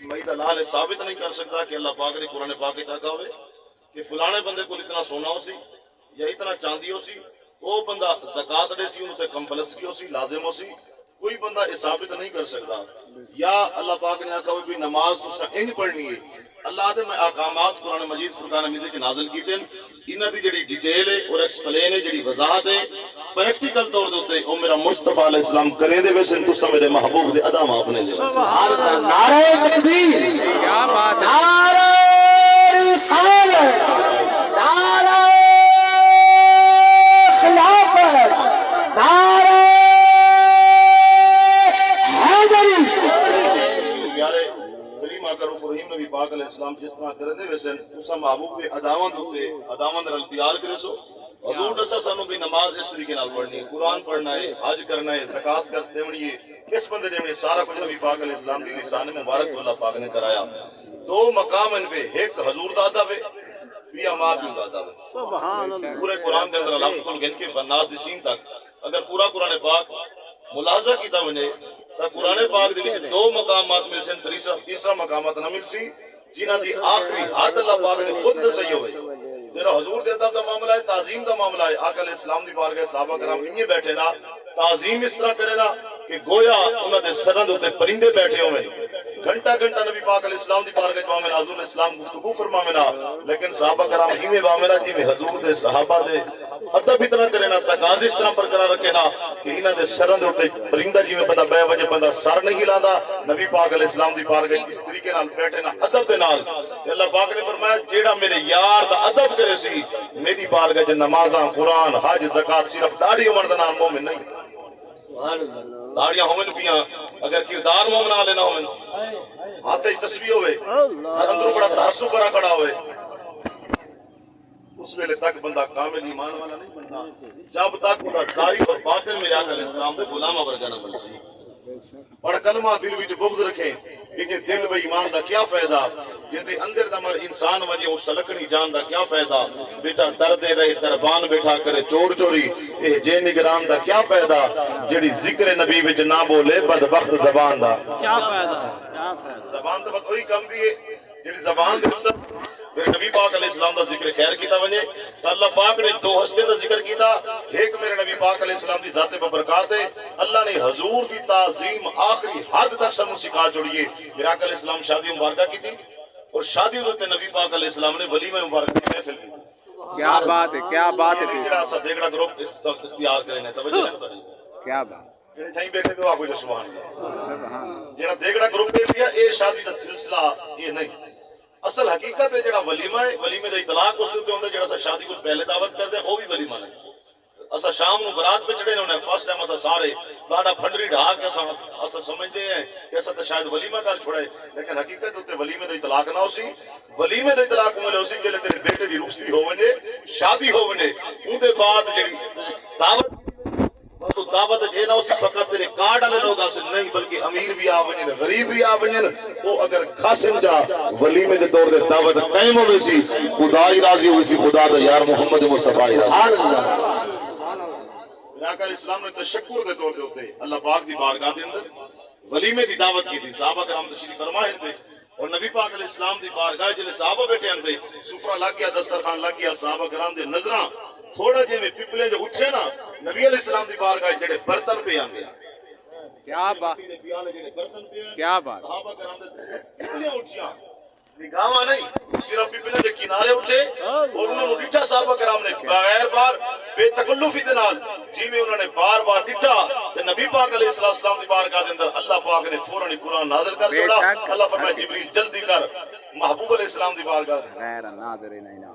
مئی دا لال ثابت نہیں کر سکتا کہ اللہ پاک نے قرآن پاک چاہا ہوئے کہ فلانے بندے کو اتنا سونا ہو سی یا اتنا چاندی ہو سی وہ بندہ زکات دے سی انہوں تے کمپلسری ہو سی لازم ہو سی کوئی بندہ یہ ثابت نہیں کر سکتا یا اللہ پاک نے کہا بھی نماز تو انج پڑھنی ہے اللہ دے میں احکامات قرآن مجید فرقان حمید کے نازل کیتے ہیں انہاں دی جڑی ڈیٹیل ہے اور ایکسپلین ہے جڑی وضاحت ہے پریکٹیکل طور دے اوتے او میرا مصطفی علیہ السلام کرے دے ویسے تو میرے محبوب دے ادا ما اپنے دے سبحان اللہ نعرہ تکبیر کیا بات ہے نعرہ رسالت نعرہ خلافت نعرہ حیدری پیارے کلمہ کرو فرحیم نبی پاک علیہ السلام جس طرح کرے دے ویسے تسا محبوب دے اداوند رل پیار کرے سو حضور دسا سانو بھی نماز اس طریقے نال پڑھنی ہے قرآن پڑھنا ہے حج کرنا ہے زکات کر دیونی ہے اس بندے نے سارا کچھ نبی پاک علیہ السلام دی لسان مبارک کو اللہ پاک نے کرایا دو مقام ان پہ ایک حضور دا ادب ہے بھی اماد دا ادب ہے سبحان اللہ پورے قرآن کے اندر الحمد کل گن کے فناسین تک اگر پورا قرآن پاک ملاحظہ کیتا ونے تو قرآن پاک دے وچ دو مقامات مل سن تیسرا مقامات نہ مل سی جنہاں دی آخری حد اللہ پاک نے خود دسائی ہوئی جڑا حضور دے ادب دا معاملہ ہے تعظیم دا معاملہ ہے آقا علیہ السلام دی بارگاہ صحابہ کرام انہی بیٹھے نا تعظیم اس طرح کرے نا کہ گویا انہاں دے سراں دے اوتے پرندے بیٹھے ہوئے گھنٹہ گھنٹہ نبی پاک علیہ السلام دی بارگاہ میں حضور علیہ السلام گفتگو فرماوے نا لیکن صحابہ کرام ہی میں بامیرا جی میں حضور دے صحابہ دے ادب اتنا کرے نا تقاضے اس طرح برقرار رکھے نا کہ انہاں دے سراں دے اوتے پرندہ جی میں بندہ بے وجہ بندہ سر نہیں ہلاندا نبی پاک علیہ السلام دی بارگاہ اس طریقے نال بیٹھے نا ادب دے نال تے اللہ پاک نے فرمایا جیڑا میرے یار دا ادب کرے سی میری بارگاہ چ نمازاں قرآن حج زکات صرف داڑھی ہون دا نام مومن نہیں سبحان اللہ داڑیاں ہوئن پیاں اگر کردار مومن آلے نہ ہوئن ہاتھ تسبیح ہوئے اندروں بڑا تحسب کرا کھڑا ہوئے اس ویلے تک بندہ کامل ایمان والا نہیں بنتا جب تک وہ ظاہر اور باطن میرے آقا علیہ السلام دے غلامہ ورگا نہ بن سی پڑھ کلمہ دل وچ بغض رکھے کہ دل و ایمان دا کیا فائدہ جن دے اندر دا مر انسان وجہ اس سلکنی جان دا کیا فائدہ بیٹا درد رہے دربان بیٹھا کرے چور چوری اے جے نگران دا کیا فائدہ جڑی ذکر نبی وچ نہ بولے بدبخت زبان دا کیا فائدہ کیا فائدہ زبان تو بہت وہی کم دی ہے جڑی زبان دے اندر پھر نبی پاک علیہ السلام دا ذکر خیر کیتا ونجے تو اللہ پاک نے دو ہستے دا ذکر کیتا ایک میرے نبی پاک علیہ السلام دی ذات پر برکات ہے اللہ نے حضور دی تعظیم آخری حد تک سب سکھا چھوڑیے میرے آقا علیہ السلام شادی مبارکہ کی تھی اور شادی ہوتے نبی پاک علیہ السلام نے ولیمہ مبارکہ کی محفل کی کیا بات ہے کیا بات ہے جڑا سا دیکھڑا گروپ اختیار کرنے توجہ نہیں کیا بات جڑے تھیں بیٹھے پہ واقعی سبحان اللہ سبحان جڑا دیکھڑا گروپ دے دیا اے شادی دا سلسلہ یہ نہیں اصل حقیقت ہے جڑا ولیمہ ہے ولیمے دا اطلاق اس تے ہوندا جڑا سا شادی کو پہلے دعوت کر دے او بھی ولیمہ نہیں اسا شام نو برات پہ چڑھے نے فرسٹ ٹائم اسا سارے لاڈا پھنڈری ڈھا کے اسا سمجھتے ہیں کہ اسا تے شاید ولیمہ کر چھوڑے لیکن حقیقت تے ولیمے دا اطلاق نہ ہوسی ولیمے دا اطلاق ملے ہوسی جلے تیرے بیٹے دی رخصتی ہو ونجے شادی ہو ونجے اون دے بعد جڑی دعوت تو دعوت جے نہ اسی فقط تیرے کارڈ والے لوگ اس نہیں بلکہ امیر بھی آ ونجن غریب بھی آ ونجن او اگر خاصن جا ولیمے دے دور دے دعوت قائم ہوئی سی خدا ہی راضی ہوئی سی خدا دا یار محمد مصطفی راضی آقا علیہ السلام نے تشکر دے طور دے ہوتے اللہ پاک دی بارگاہ دے اندر ولیمے دی دعوت کی تھی صحابہ کرام تشریف فرمائے پہ اور نبی پاک علیہ السلام دی بارگاہ جلے صحابہ بیٹھے اندے سفرہ لگ گیا دسترخوان لگ گیا صحابہ کرام دے نظراں تھوڑا جے میں پپلے جو اٹھے نا نبی علیہ السلام دی بارگاہ جڑے برتن پہ آندے کیا بات کیا بات صحابہ کرام دے پپلے اٹھیاں نگاہاں نہیں صرف پپلے دے کنارے اٹھے اور انہوں نے ڈٹھا صحابہ کرام نے بغیر بار بے تکلفی دے نال جی میں انہوں نے بار بار ڈٹھا تے نبی پاک علیہ السلام دی بارگاہ دے اندر اللہ پاک نے فوراً قرآن نازل کر چھوڑا اللہ فرمایا جبریل جلدی کر محبوب علیہ السلام دی بارگاہ دے غیر ناظرین انا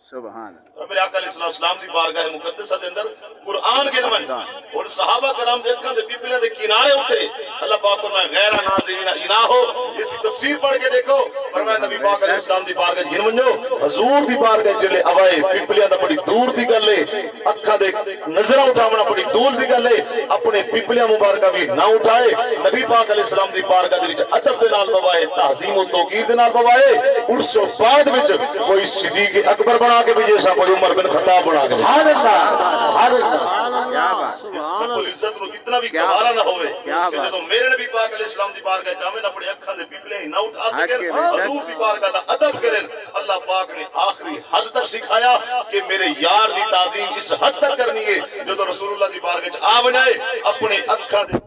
سبحان رب آقا علیہ السلام دی بارگاہ مقدسہ دے اندر قرآن کے نمائن اور صحابہ کرام دے اکھاں دے پیپلے دے کنارے اٹھے اللہ پاک فرمائے غیر ناظرین انا ہو اس کی تفسیر پڑھ کے دیکھو فرمایا نبی پاک علیہ السلام دی بارگاہ جن منجو حضور دی بارگاہ جلے اوائے پیپلیاں دا بڑی دور دی گل ہے اکھاں دے نظراں اٹھاونا بڑی دور دی گل ہے اپنے پیپلیاں مبارکہ بھی نہ اٹھائے نبی پاک علیہ السلام دی بارگاہ دے وچ ادب دے نال بوائے تعظیم و توقیر دے نال بوائے اس بعد وچ کوئی صدیق اکبر بنا بنا کے بھی جیسا کوئی عمر بن خطاب بنا کے سبحان اللہ سبحان اللہ کیا بات رب العزت نو کتنا بھی کیا گوارا نہ ہوئے کیا کہ بات جدوں میرے نبی پاک علیہ السلام دی بارگاہ جاویں اپنی اکھاں دے پپلے ہی نہ اٹھا حق سکیں کے بے شک۔ حضور دی بارگاہ دا ادب کریں اللہ پاک نے آخری حد تک سکھایا کہ میرے یار دی تعظیم اس حد تک کرنی ہے جدوں رسول اللہ دی بارگاہ وچ آ بجائے اپنے اکھاں دے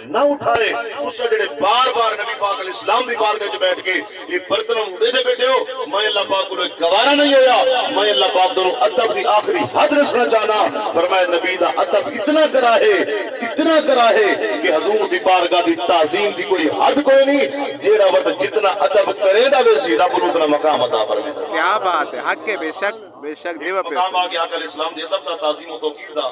نہ اٹھائے اس جڑے بار بار نبی پاک علیہ السلام دی بارگاہ وچ بیٹھ کے یہ برتنوں اڑے دے بیٹھے ہو میں اللہ پاک کو گوارا نہیں ہویا میں اللہ پاک کو ادب دی آخری حد رسنا چاہنا فرمایا نبی دا ادب اتنا کرا ہے کہ حضور دی بارگاہ دی تعظیم دی کوئی حد کوئی نہیں جیڑا وقت جتنا ادب کرے دا ویسی رب نو اتنا مقام عطا فرمائے کیا بات ہے حق کے بے شک دیو پہ مقام آگیا کہ علیہ السلام دی ادب دا تعظیم و توقیر دا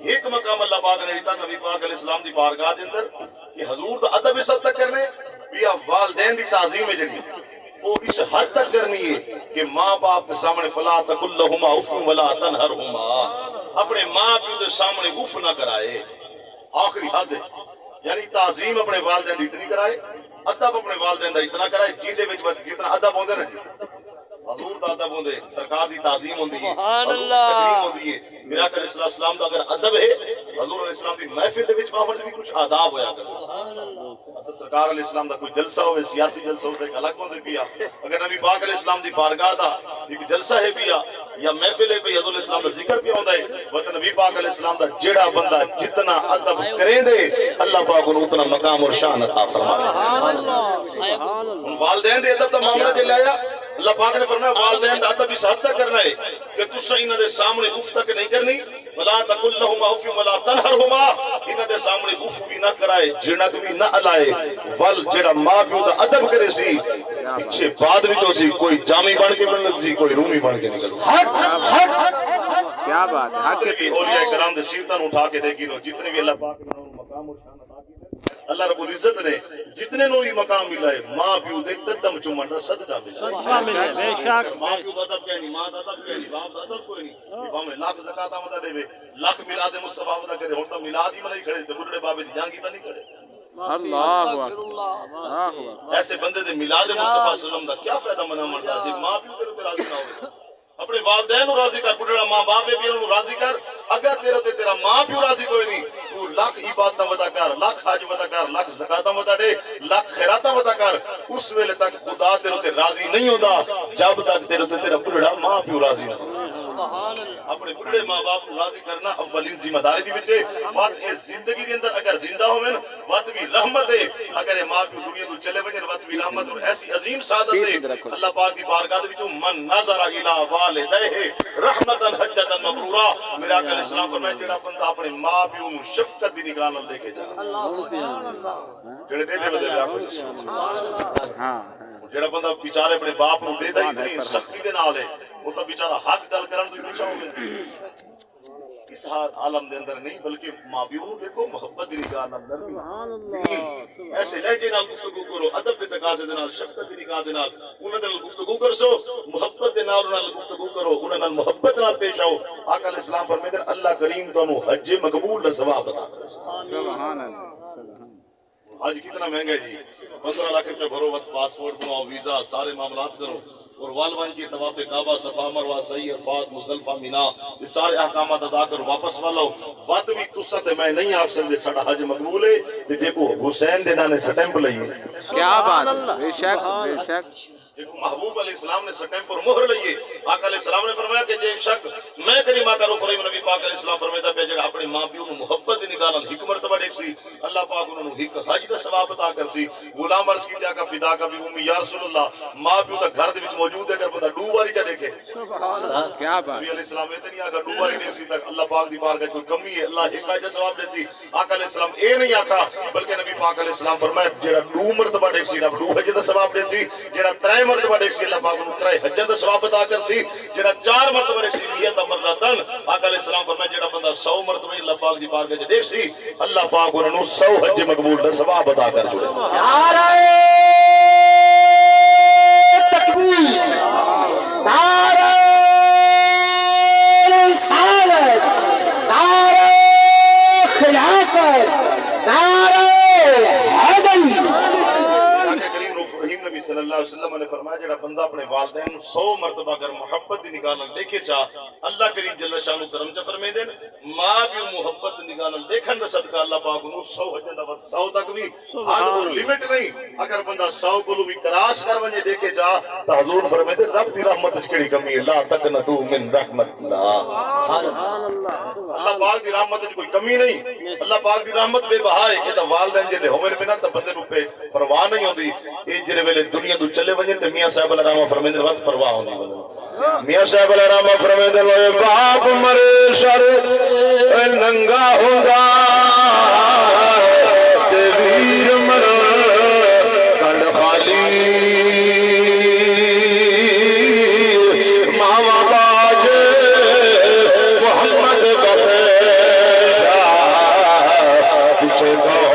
ایک مقام اللہ پاک نے دیتا نبی پاک علیہ السلام دی بارگاہ دے اندر کہ حضور دا ادب اس حد تک کرنے یا والدین دی تعظیم ہے جڑی وہ اس حد تک کرنی ہے کہ ماں باپ کے سامنے فلا تقل لهما اف ولا تنهرهما اپنے ماں باپ کے سامنے اف نہ کرائے آخری حد ہے یعنی تعظیم اپنے والدین دی اتنی کرائے ادب اپنے والدین دا اتنا کرائے جیندے وچ جتنا ادب ہوندے نا حضور دا ادب ہوندے سرکار دی تعظیم ہوندی ہے سبحان حضور اللہ۔ دی تکریم ہوندی ہے میرا کہ علیہ السلام دا اگر ادب ہے حضور علیہ السلام دی محفل دے وچ باہر بھی کچھ آداب ہویا کرے اصل سرکار علیہ السلام دا کوئی جلسہ ہوئے سیاسی جلسہ ہوتا ہے الگ ہوندے پیا اگر نبی پاک علیہ السلام دی بارگاہ دا ایک جلسہ ہے پیا یا محفل ہے پیا حضور علیہ السلام دا ذکر پیا ہوندا ہے وقت نبی پاک علیہ السلام دا جڑا بندہ جتنا ادب کرے دے اللہ پاک انہوں اتنا مقام اور شان عطا فرمائے والدین دے ادب دا معاملہ چلے آیا اللہ پاک نے فرمایا والدین دا ادب اس حد تک کرنا ہے کہ تسا انہاں دے سامنے اف تک نہیں کرنی ولا تقل لهما اف ولا تنهرهما انہاں دے سامنے اف بھی نہ کرائے جھڑک بھی نہ ہلائے ول جڑا ماں پیو دا ادب کرے سی پیچھے بعد وچوں سی کوئی جامی بن کے بن لگ سی کوئی رومی بن کے نکل سی کیا بات ہے حق کے کہ اولیاء کرام دے سیرتاں اٹھا کے دیکھی نو جتنے بھی اللہ پاک نے انہوں مقام اور شان عطا کیتے اللہ رب العزت نے جتنے نو بھی مقام ملا ہے ماں پیو دے قدم چومن دا صدقہ ملا شامل ہے بے شک ماں پیو دا ادب کوئی نہیں ماں دا ادب کوئی نہیں باپ دا ادب کوئی نہیں باپ میں لاکھ زکات آمدہ دے لاکھ میلاد مصطفیٰ آمدہ کرے ہون تا میلاد ہی منائی کھڑے تے بڑھڑے بابے دی جانگی بنی کھڑے اللہ اکبر ایسے بندے دے میلاد مصطفیٰ صلی اللہ علیہ وسلم دا کیا فائدہ منا مرتا جب ماں پیو تیرے تے راضی نہ ہوئے اپنے والدین نو راضی کر بڑھڑا ماں باپ بھی انہوں راضی کر اگر تیرے تے تیرا ماں پیو راضی کوئی نہیں تو لاکھ عبادتاں ودا کر لاکھ حج ودا کر لاکھ زکاتاں ودا دے لاکھ خیراتاں ودا کر اس ویلے تک خدا تیرے تے راضی نہیں ہوندا جب تک تیرے تے تیرا بڑھڑا ماں پیو راضی نہ ہو اپنے بڑھڑے ماں باپ کو راضی کرنا اولین ذمہ داری دی وچ بات اے زندگی دے اندر اگر زندہ ہوون وقت بھی رحمت ہے اگر اے ماں پیو دنیا تو چلے وجن وقت بھی رحمت اور ایسی عظیم سعادت ہے اللہ پاک دی بارگاہ دے وچوں من نظر الی والدیہ رحمتاً حجتاً مبرورا میرا آقا علیہ السلام فرمائے جڑا بندہ اپنے ماں پیو نو شفقت دی نگاہ نال دیکھے جا جڑے دے دے بدے آقا ہاں جڑا بندہ بیچارے اپنے باپ نو دے دا اتنی سختی دے نال ہے وہ تو بیچارہ حق گل کرن تو پیچھے ہوگا اس عالم دے اندر نہیں بلکہ ماں پیو نو دیکھو محبت دی نگاہ نال نرمی ایسے لہجے نال گفتگو کرو ادب دے تقاضے دے نال شفقت دی نگاہ دے نال انہاں نال گفتگو کرسو محبت دے نال انہاں نال گفتگو کرو انہاں نال محبت نال پیش آؤ آقا علیہ السلام فرماتے ہیں اللہ کریم تانوں حج مقبول دا ثواب عطا کرے سبحان اللہ سبحان حج کتنا مہنگا ہے جی 15 لاکھ روپے بھرو وقت پاسپورٹ بناؤ ویزا سارے معاملات کرو اور والوان کی طواف کعبہ صفا مروہ سعی عرفات مزدلفہ مینا یہ سارے احکامات ادا کر واپس والو وقت بھی تسا تے میں نہیں آکھ سکدے ساڈا حج مقبول ہے تے جے کو حسین دے نانے سٹیمپ لئیے کیا بات ہے بے شک محبوب علیہ السلام نے سٹیمپ پر مہر لئیے آقا علیہ السلام نے فرمایا کہ جے شک میں کریم آقا رو فریم نبی پاک علیہ السلام فرمیتا پہ جگہ اپنے ماں پیو محبت نگاہ نال حکم مرتبہ دیکھ سی اللہ پاک انہوں نے حج دا ثواب عطا کر سی غلام عرض کیتے آقا فدا کا بھی امی یا رسول اللہ ماں پیو تا گھر دے وچ موجود ہے اگر بندہ ڈو واری چا دیکھے کیا بات نبی علیہ السلام اتنی آقا ڈو واری دیکھ سی تک اللہ پاک دی بارگاہ کوئی کمی ہے اللہ ایک حج دا ثواب دے سی آقا علیہ السلام اے نہیں آقا بلکہ نبی پاک علیہ السلام فرمایا جڑا ڈو مرتبہ دیکھ سی رب ڈو حج دا ثواب دے سی جڑا ترے مرتبہ دیکھ سی اللہ پاک انہوں ترے حج دا ثواب عطا کر سی جڑا 4 مرتبہ دیکھ سی نیت مرتن آقا علیہ السلام فرمایا جڑا بندہ 100 مرتبہ اللہ پاک دی بارگاہ دیکھ سی اللہ پاک انہوں 100 حج مقبول دا ثواب عطا کر چھوڑے سی نعرہ تکبیر نعرہ رسالت نعرہ خلافت نعرہ حیدری کریم رحیم نبی صلی اللہ علیہ وسلم نے فرمایا جڑا بندہ اپنے والدین 100 مرتبہ اگر محبت دی نگاہ نال دیکھے چا اللہ کریم جل شانو کرم چ فرمے دین ماں پیو محبت دی نگاہ نال دیکھن دا صدقہ اللہ پاک نو 100 حج دا ود 100 تک بھی حد اور لیمٹ نہیں اگر بندہ 100 کولو بھی کراس کر ونجے دیکھے چا تو حضور فرمے دے رب دی رحمت وچ کیڑی کمی ہے لا تقنطوا من رحمت اللہ اللہ پاک دی رحمت وچ کوئی کمی نہیں اللہ پاک دی رحمت بے بہا ہے کہ والدین جے ہوئے بنا تے بندے نو پہ پرواہ نہیں ہوندی اے جڑے ویلے دنیا تو چلے ونجے تے میاں صاحب علیہ رحمہ فرمیندے وقت پرواہ ہوندی بندے میاں صاحب علیہ رحمہ فرمیندے لوے باپ مرے سر ننگا ہوندا تے ویر مر کل خالی ماوا باج محمد بخشا پیچھے کون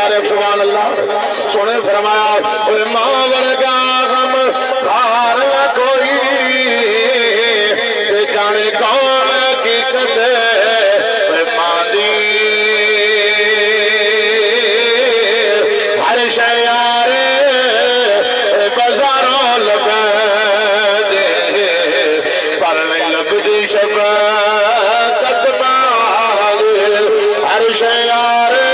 کرے سبحان اللہ سنے فرمایا ماں ورگا غم خار نہ کوئی تے جانے کون حقیقت ماں دی ہر شے یارے بازاروں لگا دے پر نہیں لبدی شفاعت مال ہر شے یارے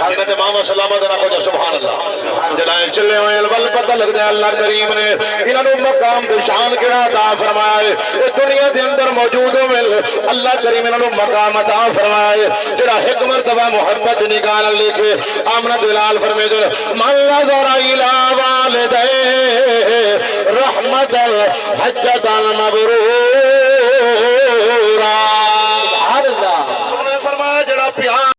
حضرت ماما سلامت نہ کو سبحان اللہ جنائے چلے ہوئے الول پتہ لگ جائے اللہ کریم نے انہوں نے مقام دے شان کے عطا فرمائے اس دنیا دے اندر موجود ہوئے اللہ کریم انہوں نے مقام عطا فرمائے جڑا حکمت و محبت نگاہ لکھے آمنہ دلال فرمائے دے من نظر الى والدے رحمت الحجت المبرورہ